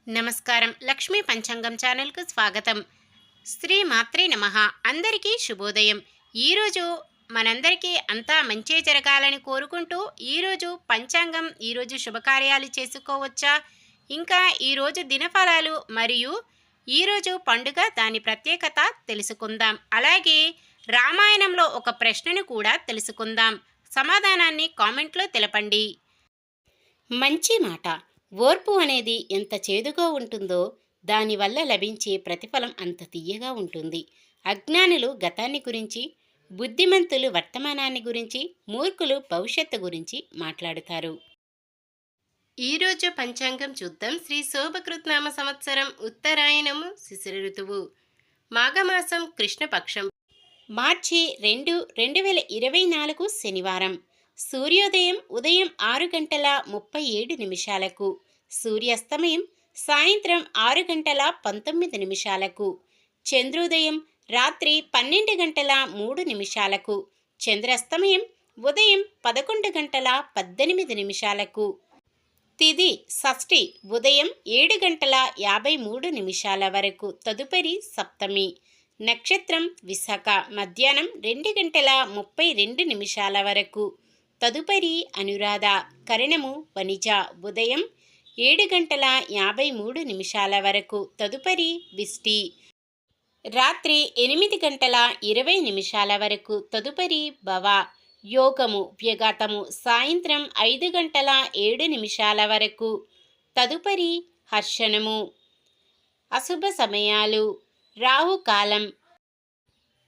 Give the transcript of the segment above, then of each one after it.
నమస్కారం. లక్ష్మీ పంచాంగం ఛానల్‌కు స్వాగతం. శ్రీ మాత్రే నమః. అందరికీ శుభోదయం. ఈరోజు మనందరికీ అంతా మంచే జరగాలని కోరుకుంటూ ఈరోజు పంచాంగం, ఈరోజు శుభకార్యాలు చేసుకోవచ్చా, ఇంకా ఈరోజు దినఫలాలు మరియు ఈరోజు పండుగ దాని ప్రత్యేకత తెలుసుకుందాం. అలాగే రామాయణంలో ఒక ప్రశ్నను కూడా తెలుసుకుందాం. సమాధానాన్ని కామెంట్లో తెలపండి. మంచి మాట. ఓర్పు అనేది ఎంత చేదుగా ఉంటుందో దానివల్ల లభించే ప్రతిఫలం అంత తియ్యగా ఉంటుంది. అజ్ఞానులు గతాన్ని గురించి, బుద్ధిమంతులు వర్తమానాన్ని గురించి, మూర్ఖులు భవిష్యత్తు గురించి మాట్లాడుతారు. ఈరోజు పంచాంగం చూద్దాం. శ్రీ శోభకృత్నామ సంవత్సరం ఉత్తరాయణము శిశిర ఋతువు, మాఘమాసం కృష్ణపక్షం, మార్చి 2, 2024 శనివారం. సూర్యోదయం ఉదయం 6:37 సూర్యాస్తమయం సాయంత్రం 6:19 చంద్రోదయం రాత్రి 12:03 చంద్రాస్తమయం ఉదయం 11:18 తిథి షష్ఠి ఉదయం 7:53 వరకు, తదుపరి సప్తమి. నక్షత్రం విశాఖ మధ్యాహ్నం 2:32 వరకు, తదుపరి అనురాధ. కరణము వనిజ ఉదయం 7:53 వరకు, తదుపరి విష్టి. రాత్రి 8:20 వరకు, తదుపరి భవ. యోగము వ్యఘాతము సాయంత్రం 5:07 వరకు, తదుపరి హర్షణము. అశుభ సమయాలు రాహుకాలం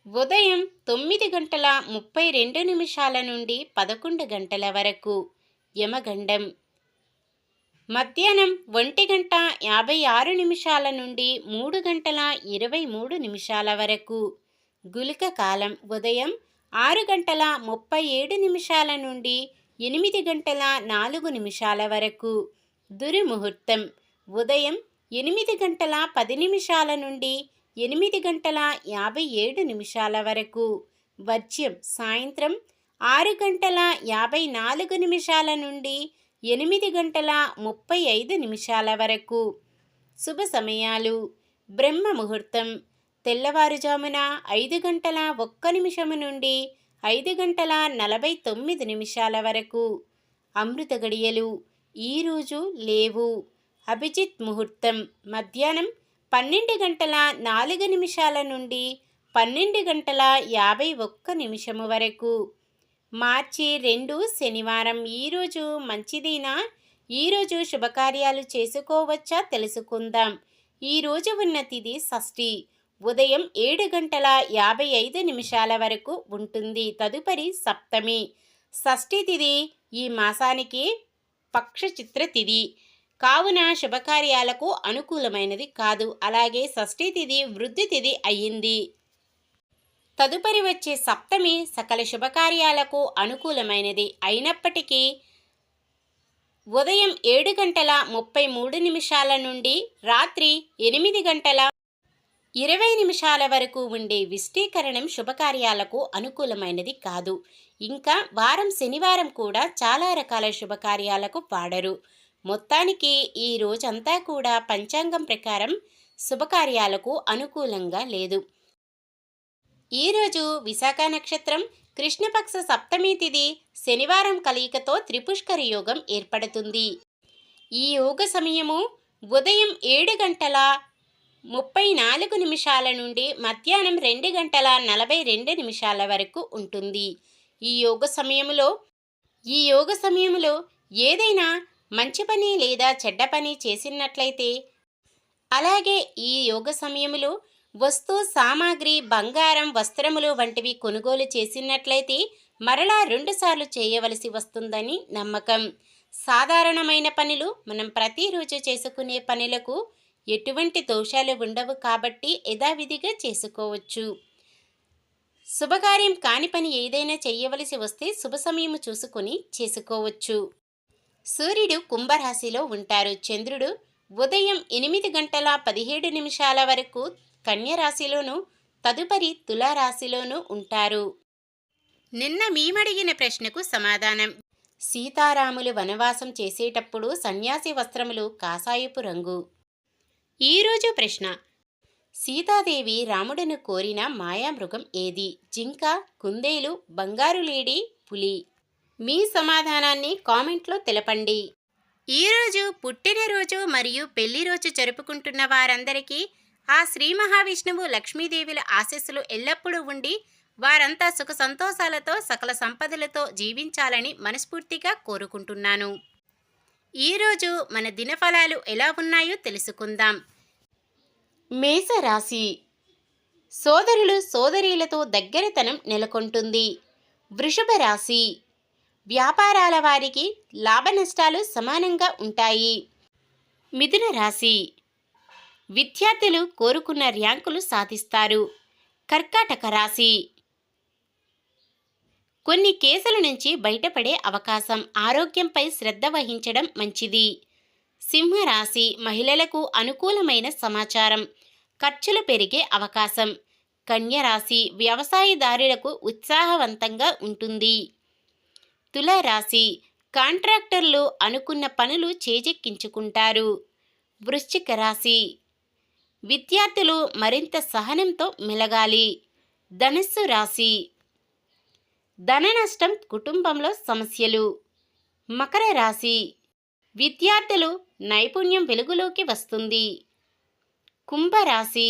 ఉదయం 9:32 నుండి 11 వరకు, యమగండం మధ్యాహ్నం 1:56 నుండి 3:23 వరకు, గుళిక కాలం ఉదయం 6:37 నుండి 8:04 వరకు, దుర్ముహూర్తం ఉదయం 8:10 నుండి 8:57 వరకు, వర్జ్యం సాయంత్రం 6:54 నుండి 8:35 వరకు. శుభ సమయాలు బ్రహ్మ ముహూర్తం తెల్లవారుజామున 5:01 నుండి 5:49 వరకు. అమృత గడియలు ఈరోజు లేవు. అభిజిత్ ముహూర్తం మధ్యాహ్నం 12:04 నుండి 12:51 వరకు. మార్చి 2 శనివారం. ఈరోజు మంచిదేనా? ఈరోజు శుభకార్యాలు చేసుకోవచ్చా తెలుసుకుందాం. ఈరోజు ఉన్న తిథి షష్ఠి ఉదయం 7:55 వరకు ఉంటుంది, తదుపరి సప్తమి. షష్ఠి తిథి ఈ మాసానికి పక్షచిత్ర తిథి కావున శుభకార్యాలకు అనుకూలమైనది కాదు. అలాగే షష్ఠి తిథి వృద్ధి తిథి అయ్యింది. తదుపరి వచ్చే సప్తమి సకల శుభకార్యాలకు అనుకూలమైనది అయినప్పటికీ ఉదయం 7:33 నుండి రాత్రి 8:20 వరకు ఉండే విష్టీకరణం శుభకార్యాలకు అనుకూలమైనది కాదు. ఇంకా వారం శనివారం కూడా చాలా రకాల శుభకార్యాలకు వాడరు. మొత్తానికి ఈ రోజంతా కూడా పంచాంగం ప్రకారం శుభకార్యాలకు అనుకూలంగా లేదు. ఈరోజు విశాఖ నక్షత్రం కృష్ణపక్ష సప్తమి తిథి శనివారం కలయికతో త్రిపుష్కర యోగం ఏర్పడుతుంది. ఈ యోగ సమయము ఉదయం 7:34 నుండి మధ్యాహ్నం 2:42 వరకు ఉంటుంది. ఈ యోగ సమయంలో ఏదైనా మంచి పని లేదా చెడ్డ పని చేసినట్లయితే, అలాగే ఈ యోగ సమయంలో వస్తు సామాగ్రి, బంగారం, వస్త్రములు వంటివి కొనుగోలు చేసినట్లయితే మరలా 2 సార్లు చేయవలసి వస్తుందని నమ్మకం. సాధారణమైన పనులు మనం ప్రతిరోజు చేసుకునే పనులకు ఎటువంటి దోషాలు ఉండవు కాబట్టి యథావిధిగా చేసుకోవచ్చు. శుభకార్యం కాని పని ఏదైనా చేయవలసి వస్తే శుభ సమయం చూసుకొని చేసుకోవచ్చు. సూర్యుడు కుంభరాశిలో ఉంటారు. చంద్రుడు ఉదయం 8:17 వరకు కన్యరాశిలోను, తదుపరి తులారాశిలోనూ ఉంటారు. నిన్న మేమడిగిన ప్రశ్నకు సమాధానం. సీతారాములు వనవాసం చేసేటప్పుడు సన్యాసి వస్త్రములు కాషాయపు రంగు, ఈరోజు ప్రశ్న: సీతాదేవి రాముడను కోరిన మాయామృగం ఏది? జింక, కుందేలు, బంగారు లేడి, పులి? మీ సమాధానాన్ని కామెంట్లో తెలపండి. ఈరోజు పుట్టినరోజు మరియు పెళ్లి రోజు జరుపుకుంటున్న వారందరికీ ఆ శ్రీ మహావిష్ణువు లక్ష్మీదేవుల ఆశీస్సులు ఎల్లప్పుడూ ఉండి వారంతా సుఖ సంతోషాలతో సకల సంపదలతో జీవించాలని మనస్ఫూర్తిగా కోరుకుంటున్నాను. ఈరోజు మన దినఫలాలు ఎలా ఉన్నాయో తెలుసుకుందాం. మేషరాశి: సోదరులు సోదరీలతో దగ్గరతనం నెలకొంటుంది. వృషభ రాశి: వ్యాపారాల వారికి లాభ నష్టాలు సమానంగా ఉంటాయి. మిథున రాశి: విద్యార్థులు కోరుకున్న ర్యాంకులు సాధిస్తారు. కర్కాటక రాశి: కొన్ని కేసుల నుంచి బయటపడే అవకాశం. ఆరోగ్యంపై శ్రద్ధ వహించడం మంచిది. సింహరాశి: మహిళలకు అనుకూలమైన సమాచారం. ఖర్చులు పెరిగే అవకాశం. కన్యరాశి: వ్యవసాయదారులకు ఉత్సాహవంతంగా ఉంటుంది. తులారాశి: కాంట్రాక్టర్లు అనుకున్న పనులు చేజెక్కించుకుంటారు. వృశ్చిక రాశి: విద్యార్థులు మరింత సహనంతో మెలగాలి. ధనుస్సు రాశి: ధన నష్టం, కుటుంబంలో సమస్యలు. మకర రాశి: విద్యార్థులు నైపుణ్యం వెలుగులోకి వస్తుంది. కుంభరాశి: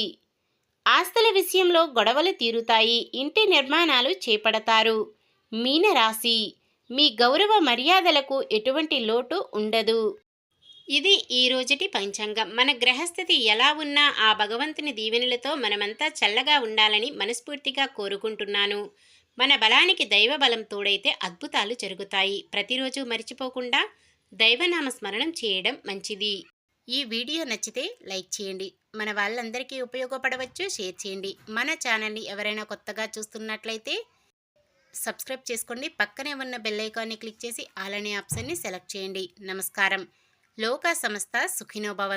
ఆస్తుల విషయంలో గొడవలు తీరుతాయి. ఇంటి నిర్మాణాలు చేపడతారు. మీనరాశి: మీ గౌరవ మర్యాదలకు ఎటువంటి లోటు ఉండదు. ఇది ఈ రోజుటి పంచాంగం. మన గ్రహస్థితి ఎలా ఉన్నా ఆ భగవంతుని దీవెనలతో మనమంతా చల్లగా ఉండాలని మనస్ఫూర్తిగా కోరుకుంటున్నాను. మన బలానికి దైవ బలం తోడైతే అద్భుతాలు జరుగుతాయి. ప్రతిరోజు మర్చిపోకుండా దైవనామ స్మరణం చేయడం మంచిది. ఈ వీడియో నచ్చితే లైక్ చేయండి. మన వాళ్ళందరికీ ఉపయోగపడవచ్చు, షేర్ చేయండి. మన ఛానల్ని ఎవరైనా కొత్తగా చూస్తున్నట్లయితే సబ్స్క్రైబ్ చేసుకోండి. పక్కనే ఉన్న బెల్ ఐకాన్ని క్లిక్ చేసి ఆల్ అనే ఆప్షన్ని సెలెక్ట్ చేయండి. నమస్కారం. లోకా సమస్త సుఖినో భవంతు.